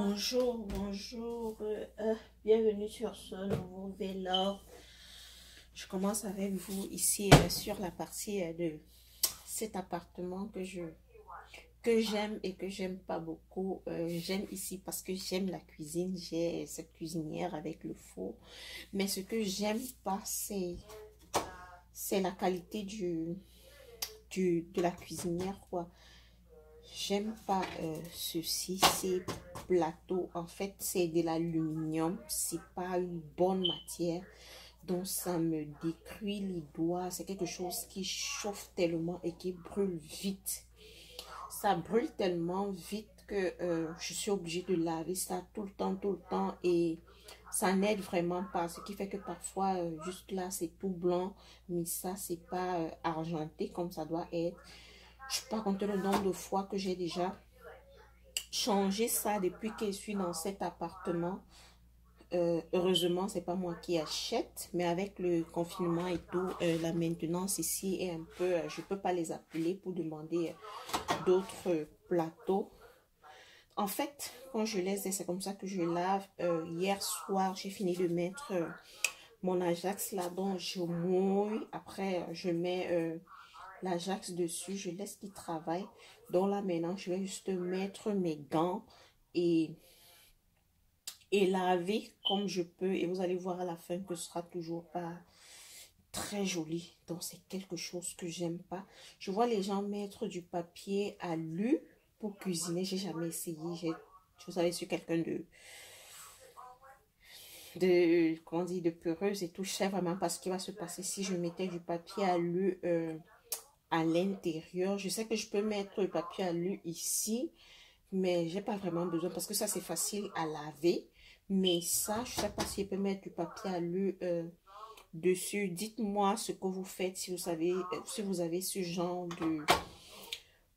Bonjour, bonjour, bienvenue sur ce nouveau vlog. Je commence avec vous ici sur la partie de cet appartement que j'aime et que j'aime pas beaucoup. J'aime ici parce que j'aime la cuisine, j'ai cette cuisinière avec le four, mais ce que j'aime pas c'est la qualité de la cuisinière quoi. J'aime pas ceci, ces plateaux. En fait, c'est de l'aluminium. C'est pas une bonne matière. Donc, ça me détruit les doigts. C'est quelque chose qui chauffe tellement et qui brûle vite. Ça brûle tellement vite que je suis obligée de laver ça tout le temps. Et ça n'aide vraiment pas. Ce qui fait que parfois, juste là, c'est tout blanc. Mais ça, c'est pas argenté comme ça doit être. Je ne peux pas compter le nombre de fois que j'ai déjà changé ça depuis que je suis dans cet appartement. Heureusement, c'est pas moi qui achète, mais avec le confinement et tout, la maintenance ici est un peu... je peux pas les appeler pour demander d'autres plateaux. En fait, quand je les ai, c'est comme ça que je lave. Hier soir, j'ai fini de mettre mon Ajax là-dedans. Je mouille. Après, je mets... l'Ajax dessus, je laisse qu'il travaille. Donc là maintenant, je vais juste mettre mes gants et laver comme je peux. Et vous allez voir à la fin que ce sera toujours pas très joli. Donc c'est quelque chose que j'aime pas. Je vois les gens mettre du papier alu pour cuisiner. J'ai jamais essayé. Vous savez, je suis quelqu'un comment dire, de peureuse et tout. Je sais vraiment pas ce qui va se passer si je mettais du papier alu à l'intérieur. Je sais que je peux mettre le papier alu ici, mais j'ai pas vraiment besoin parce que ça c'est facile à laver. Mais ça, je sais pas si je peux mettre du papier alu dessus. Dites-moi ce que vous faites si vous savez, si vous avez ce genre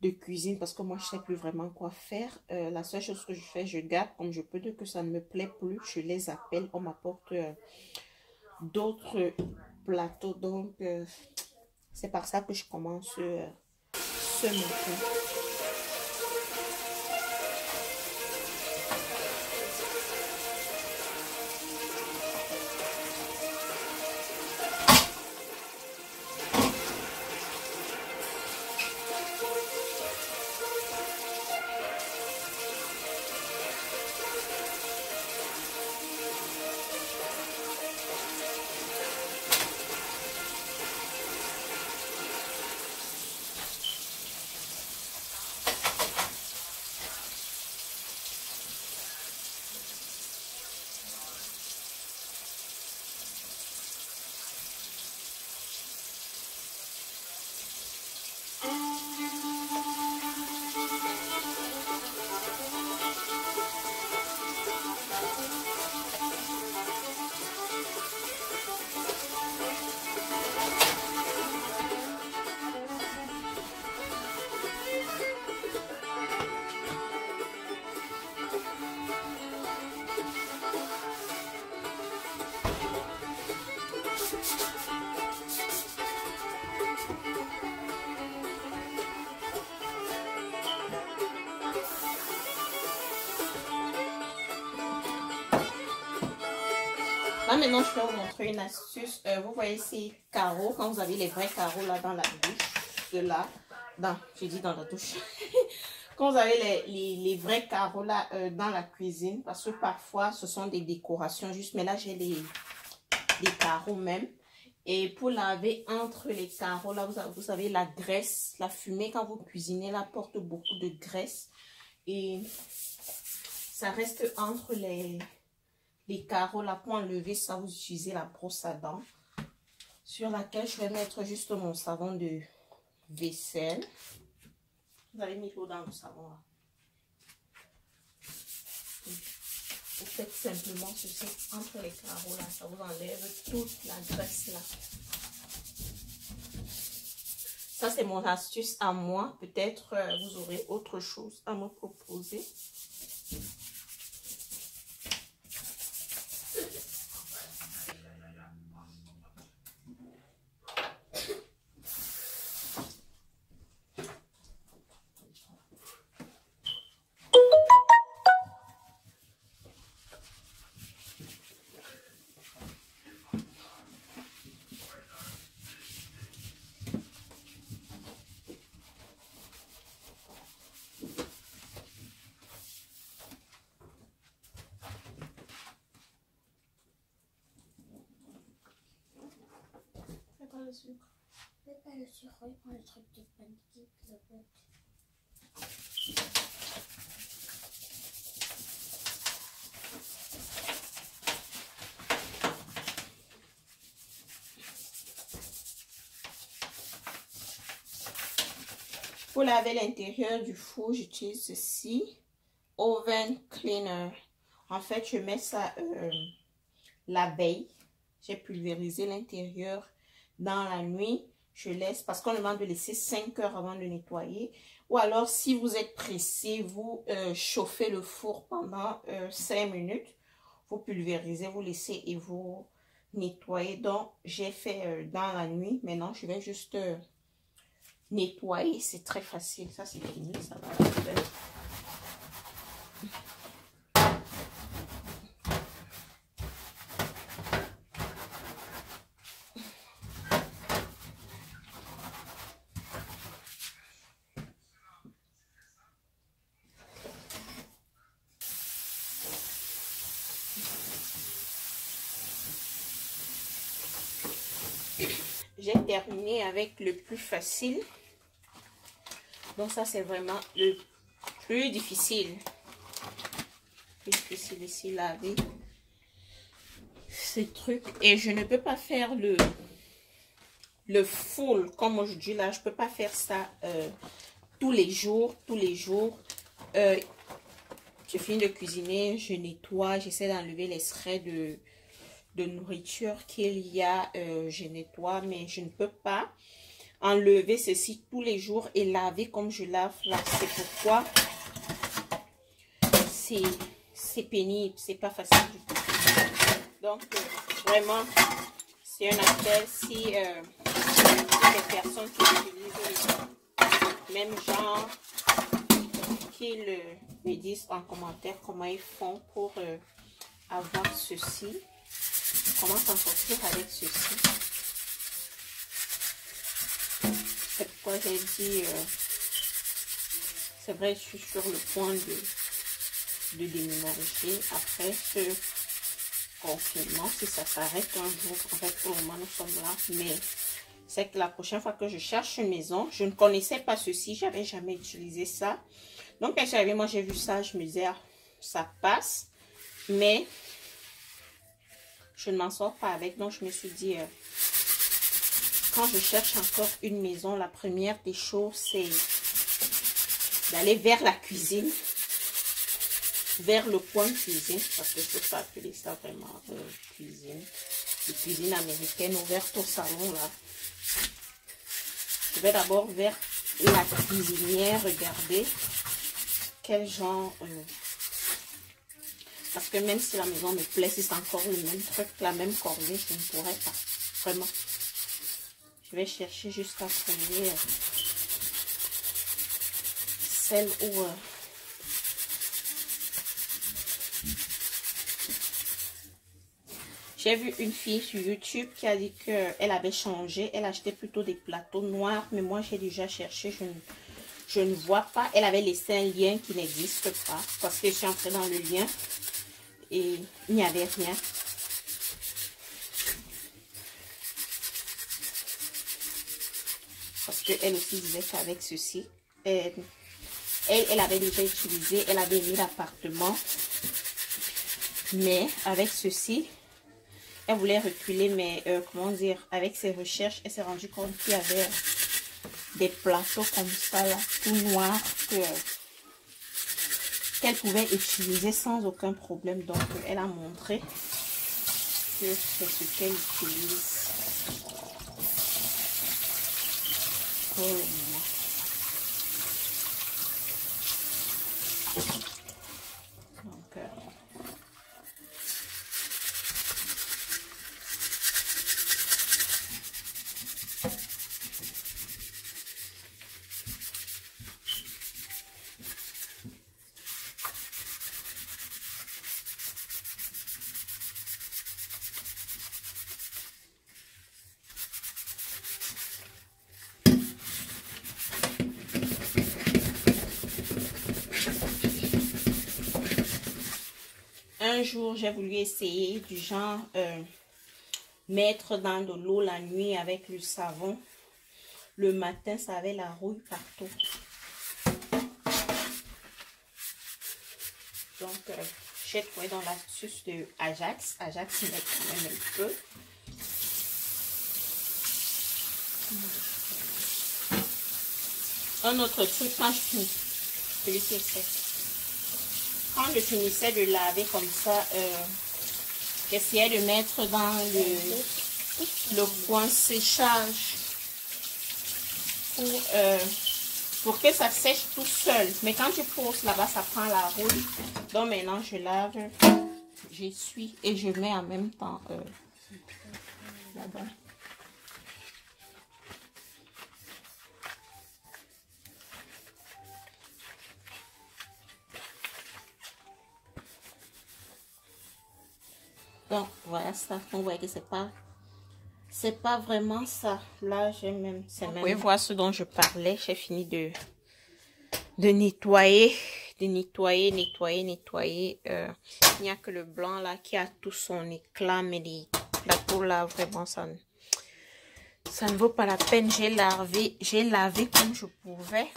de cuisine, parce que moi je sais plus vraiment quoi faire. La seule chose que je fais, je garde comme je peux. Dès que ça ne me plaît plus, je les appelle, on m'apporte d'autres plateaux. Donc c'est par ça que je commence ce matin. Là, maintenant, je vais vous montrer une astuce. Vous voyez ces carreaux, quand vous avez les vrais carreaux là dans la douche, ceux-là, je dis dans la douche, quand vous avez les vrais carreaux là dans la cuisine, parce que parfois, ce sont des décorations juste, mais là, j'ai les carreaux même. Et pour laver entre les carreaux, là, vous savez, la graisse, la fumée, quand vous cuisinez, là, porte beaucoup de graisse. Et ça reste entre les carreaux là. Pour enlever ça, vous utilisez la brosse à dents sur laquelle je vais mettre juste mon savon de vaisselle. Vous avez mis l'eau dans le savon là. Vous faites simplement ceci entre les carreaux là, ça vous enlève toute la graisse là. Ça c'est mon astuce à moi. Peut-être vous aurez autre chose à me proposer. sucre. Mets pas le sucre, oui, prends le truc de pancake, la boîte. Pour laver l'intérieur du four, j'utilise ceci. Oven Cleaner. En fait, je mets ça la veille. J'ai pulvérisé l'intérieur dans la nuit. Je laisse, parce qu'on demande de laisser 5 heures avant de nettoyer. Ou alors, si vous êtes pressé, vous chauffez le four pendant 5 minutes. Vous pulvérisez, vous laissez et vous nettoyez. Donc, j'ai fait dans la nuit. Maintenant, je vais juste nettoyer. C'est très facile. Ça, c'est fini. Ça va la faire. J'ai terminé avec le plus facile. Donc ça, c'est vraiment le plus difficile. Plus difficile ici, laver ces trucs. Et je ne peux pas faire le full comme aujourd'hui. Là, je peux pas faire ça tous les jours. Je finis de cuisiner, je nettoie, j'essaie d'enlever les traits de nourriture qu'il y a, je nettoie, mais je ne peux pas enlever ceci tous les jours et laver comme je lave là. C'est pourquoi c'est pénible, c'est pas facile du tout. Donc vraiment, c'est un appel si les personnes qui utilisent le même genre, qu'ils me disent en commentaire comment ils font pour avoir ceci. Comment s'en sortir avec ceci. C'est pourquoi j'ai dit, c'est vrai, je suis sur le point de déménager après ce confinement. Si ça s'arrête un jour, en fait, pour le moment, nous sommes là. Mais c'est que la prochaine fois que je cherche une maison, je ne connaissais pas ceci. J'avais jamais utilisé ça. Donc, quand j'arrivais, moi, j'ai vu ça, je me disais, ah, ça passe. Mais je ne m'en sors pas avec. Donc, je me suis dit, quand je cherche encore une maison, la première des choses, c'est d'aller vers la cuisine, vers le coin cuisine, parce que je ne peux pas appeler ça vraiment cuisine. Une cuisine américaine ouverte au salon, là. Je vais d'abord vers la cuisinière, regarder quel genre... parce que même si la maison me plaît, si c'est encore le même truc, la même corvée, je ne pourrais pas. Vraiment. Je vais chercher jusqu'à trouver celle où... J'ai vu une fille sur YouTube qui a dit qu'elle avait changé. Elle achetait plutôt des plateaux noirs. Mais moi, j'ai déjà cherché. Je ne vois pas. Elle avait laissé un lien qui n'existe pas. Parce que je suis entrée dans le lien. Et il n'y avait rien. Parce qu'elle aussi disait qu'avec ceci, elle avait déjà utilisé. Elle avait mis l'appartement. Mais avec ceci... Elle voulait reculer, mais comment dire, avec ses recherches, elle s'est rendue compte qu'il y avait des plateaux comme ça, là, tout noirs, qu'elle pouvait utiliser sans aucun problème. Donc, elle a montré que c'est ce qu'elle utilise pour le moment. Donc, un jour, j'ai voulu essayer du genre mettre dans de l'eau la nuit avec le savon. Le matin, ça avait la rouille partout. Donc, j'ai trouvé dans l'astuce de Ajax. Ajax met quand même un peu. Un autre truc, quand je finis, celui qui est sec. Quand je finissais de laver comme ça, j'essayais de mettre dans le coin séchage pour que ça sèche tout seul. Mais quand tu poses là-bas, ça prend la rouille. Donc maintenant, je lave, j'essuie et je mets en même temps là-bas. Donc voilà ça, on voit que c'est pas vraiment ça. Là j'ai même, vous pouvez voir ce dont je parlais. J'ai fini de nettoyer, nettoyer. Il n'y a que le blanc là qui a tout son éclat, mais la peau là vraiment ça ne vaut pas la peine. J'ai lavé comme je pouvais,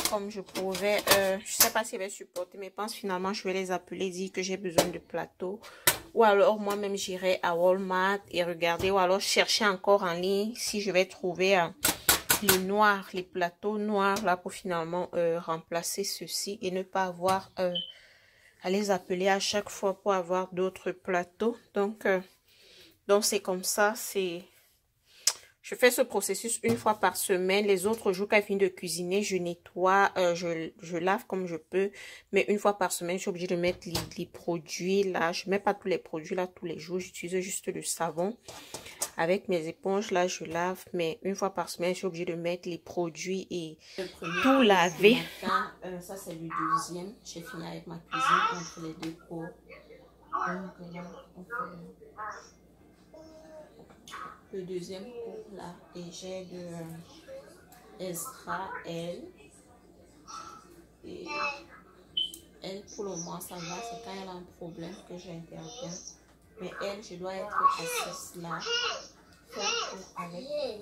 je sais pas si je vais supporter, mais je pense finalement je vais les appeler, dire que j'ai besoin de plateau. Ou alors moi-même j'irai à Walmart et regarder, ou alors chercher encore en ligne si je vais trouver les noirs, les plateaux noirs là pour finalement remplacer ceci et ne pas avoir à les appeler à chaque fois pour avoir d'autres plateaux. Donc c'est comme ça, je fais ce processus une fois par semaine. Les autres jours, quand je finis de cuisiner, je nettoie, je lave comme je peux. Mais une fois par semaine, je suis obligée de mettre les produits là. Je ne mets pas tous les produits là tous les jours. J'utilise juste le savon. Avec mes éponges là, je lave. Mais une fois par semaine, je suis obligée de mettre les produits et tout laver. Ça, c'est le deuxième. J'ai fini avec ma cuisine entre les deux pots. Donc là, on fait le deuxième pot là et j'ai de Extra L et elle pour le moment ça va, c'est quand elle a un problème que j'interviens, mais elle je dois être assise là, faire tout avec.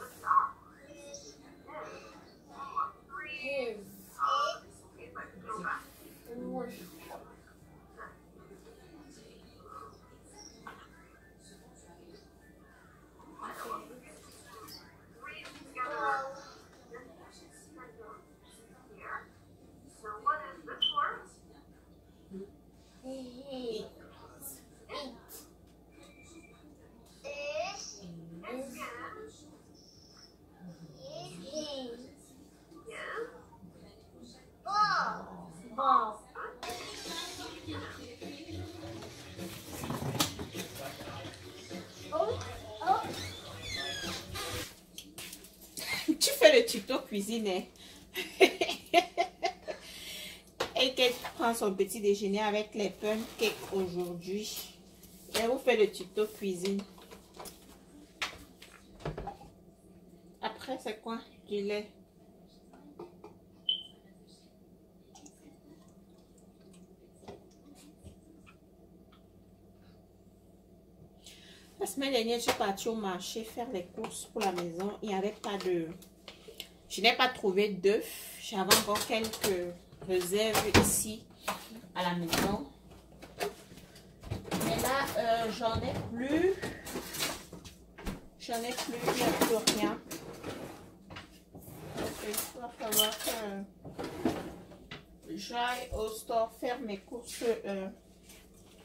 Tu fais le tuto cuisine hein? Et qu'elle prend son petit déjeuner avec les pancakes aujourd'hui. Elle vous fait le tuto cuisine. Après c'est quoi? Du lait. La semaine dernière, je suis partie au marché faire les courses pour la maison. Il n'y avait pas de... Je n'ai pas trouvé d'œufs. J'avais encore quelques réserves ici à la maison. Mais là, j'en ai plus. Il n'y a plus rien. Donc, il va falloir que j'aille au store faire mes courses.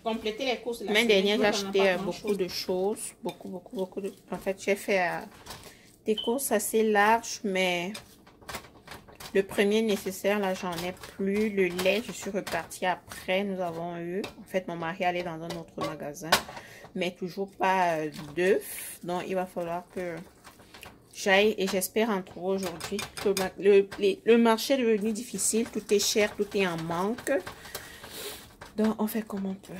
Compléter les courses. La semaine dernière, j'ai acheté beaucoup de choses. Beaucoup de... En fait, j'ai fait des courses assez larges, mais le premier nécessaire, là, j'en ai plus. Le lait, je suis repartie après. Nous avons eu... En fait, mon mari allait dans un autre magasin, mais toujours pas d'œufs. Donc, il va falloir que j'aille et j'espère en trouver aujourd'hui. Le marché est devenu difficile. Tout est cher, tout est en manque. Donc, on fait comme on peut.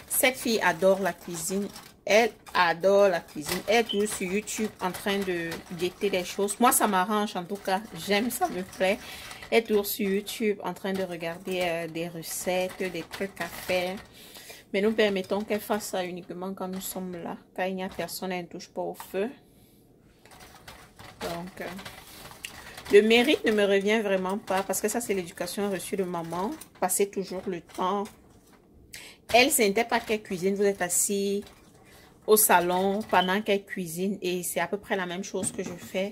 Cette fille adore la cuisine. Elle adore la cuisine. Elle est toujours sur YouTube en train de guetter les choses. Moi, ça m'arrange en tout cas. J'aime, ça me plaît. Elle est toujours sur YouTube en train de regarder des recettes, des trucs à faire. Mais nous permettons qu'elle fasse ça uniquement quand nous sommes là. Quand il n'y a personne, elle ne touche pas au feu. Donc, le mérite ne me revient vraiment pas parce que ça, c'est l'éducation reçue de maman. Passez toujours le temps. Elle, ce n'était pas qu'elle cuisine. Vous êtes assis au salon pendant qu'elle cuisine et c'est à peu près la même chose que je fais.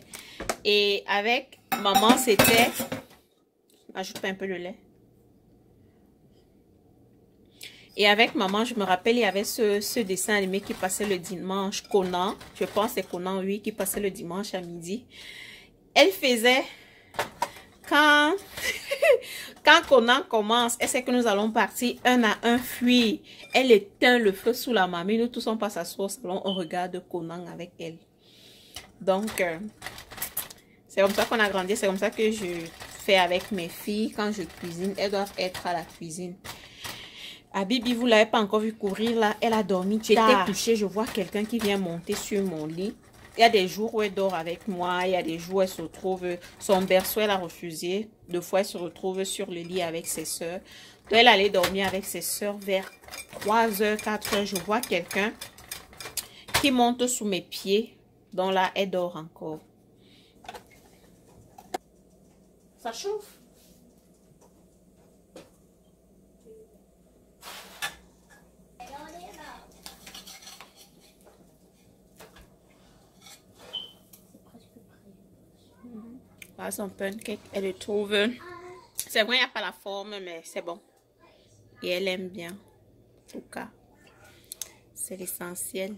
Et avec maman, c'était... Ajoute pas un peu le lait. Et avec maman, je me rappelle, il y avait ce dessin animé qui passait le dimanche, Conan. Je pense que c'est Conan, oui, qui passait le dimanche à midi. Elle faisait... Quand Conan commence, elle sait que nous allons partir un à un fuir. Elle éteint le feu sous la mamie. Nous tous on passe à au salon, on regarde Conan avec elle. Donc, c'est comme ça qu'on a grandi. C'est comme ça que je fais avec mes filles. Quand je cuisine, elles doivent être à la cuisine. À Bibi, vous ne l'avez pas encore vu courir là. Elle a dormi. J'étais couchée, je vois quelqu'un qui vient monter sur mon lit. Il y a des jours où elle dort avec moi. Il y a des jours où elle se retrouve... Son berceau, elle a refusé. Deux fois, elle se retrouve sur le lit avec ses soeurs. Donc, elle allait dormir avec ses soeurs vers 3h, 4h. Je vois quelqu'un qui monte sous mes pieds. Donc là, elle dort encore. Ça chauffe. Voilà son pancake, elle le trouve. C'est vrai, il n'y a pas la forme, mais c'est bon. Et elle aime bien. En tout cas, c'est l'essentiel.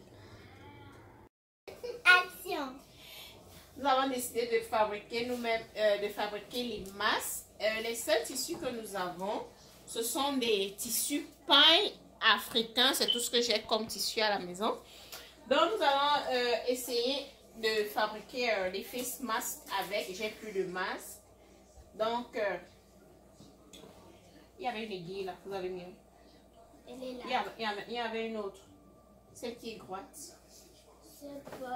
Action. Nous avons décidé de fabriquer nous-mêmes, de fabriquer les masses. Les seuls tissus que nous avons, ce sont des tissus paille africains. C'est tout ce que j'ai comme tissu à la maison. Donc, nous allons essayer de fabriquer les face masks avec. J'ai plus de masques. Donc, il y avait une aiguille là. Vous avez mis. Elle est là. Il y avait une autre. Celle qui est droite.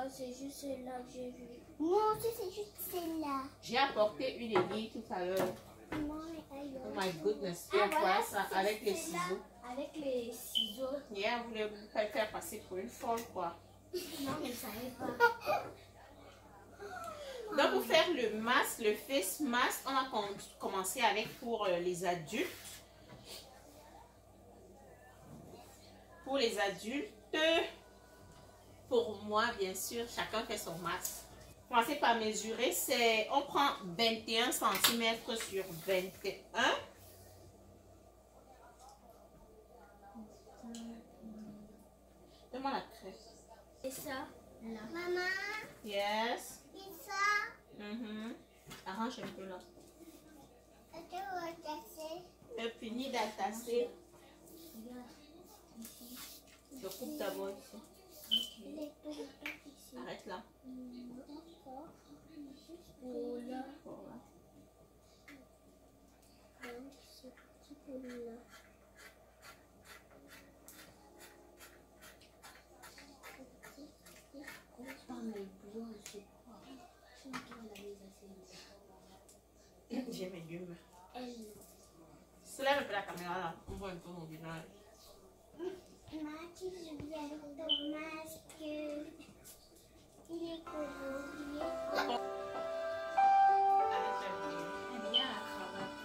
C'est juste celle-là que j'ai vue. Moi aussi, c'est juste celle-là. J'ai apporté une aiguille tout à l'heure. Oh my goodness. Et voilà ça avec les ciseaux. Avec les ciseaux. Hier, vous voulez pas le faire passer pour une folle, quoi. Non, mais ça savais pas. Donc, pour faire le masque, le face mask, on a commencé avec pour les adultes. Pour les adultes, pour moi, bien sûr, chacun fait son masque. Commencez par mesurer, on prend 21 cm sur 21. Donne-moi la crèche. Et ça, là. Maman. Yes. Et ça. Arrange un peu là. Est-ce que vous tasser? Je finis d'attacher. Regarde, ici. Je coupe d'abord ici. Ici. Arrête là. D'accord. Juste là. Voilà. Ce petit peu là. J'ai mes yeux. Soulève un peu la caméra là. On voit un peu mon visage. Mathis, je viens de ton masque. Il est colorié. Arrête la vidéo. Elle vient à la cravate.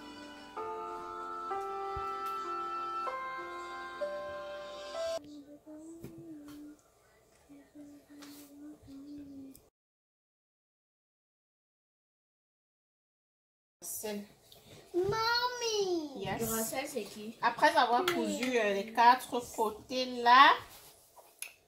Mamie! Yes. Duracell, c'est qui? Après avoir cousu les 4 côtés là,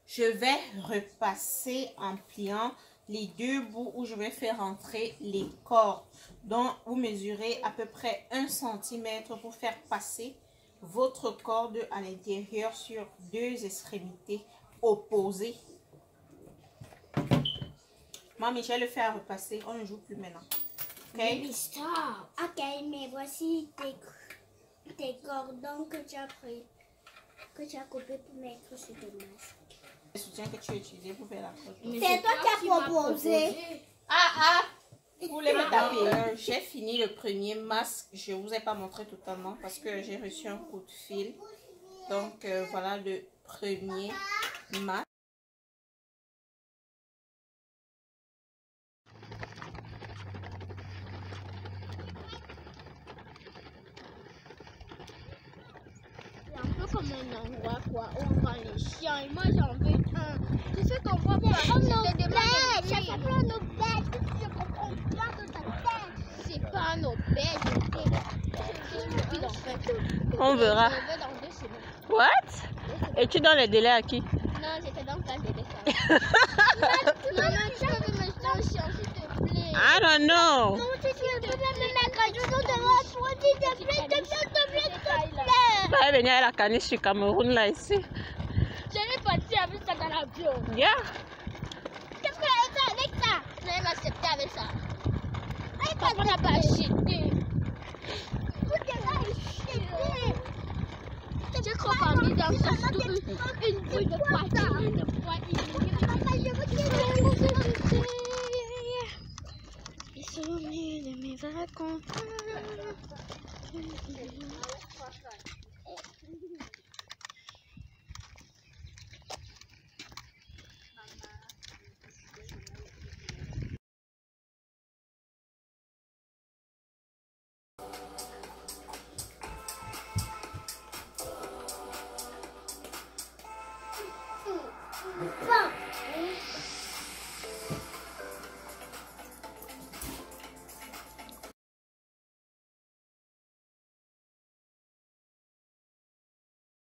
je vais repasser en pliant les 2 bouts où je vais faire entrer les cordes. Donc, vous mesurez à peu près 1 cm pour faire passer votre corde à l'intérieur sur 2 extrémités opposées. Maman, je vais le faire repasser. On ne joue plus maintenant. Ok? Baby, stop. Ok, mais voici tes cordons que tu as pris, que tu as coupé pour mettre sur ton masque. Le soutien que tu as utilisé pour faire la croche. C'est toi qui as proposé. Ah! Vous voulez me taper? J'ai fini le premier masque. Je ne vous ai pas montré totalement parce que j'ai reçu un coup de fil. Donc voilà le 1er mars. C'est un peu comme un endroit quoi, où on voit les chiens et moi j'en veux un. Tu sais qu'on voit pas. Oh nos bêtes, ça s'appelle nos bêtes. Je comprends pas de ta tête. C'est pas nos bêtes. On verra. Je vais dans 2 semaines. What? Et tu donnes les délais à qui? Non, j'étais dans place de dessin. Maman, tu peux me mettre un chien s'il te plaît. I don't know. Non, tu peux me mettre un chien devant toi, s'il te plaît, s'il te plaît. Va venir à la caniche du Cameroun là ici. J'allais partir avec ça dans l'avion. Yeah. Qu'est-ce que tu as fait avec ça? J'allais m'accepter avec ça. Papa n'a pas acheté. Je crois qu'on est dans une boule de poitrine. Ils sont venus de mes vacances.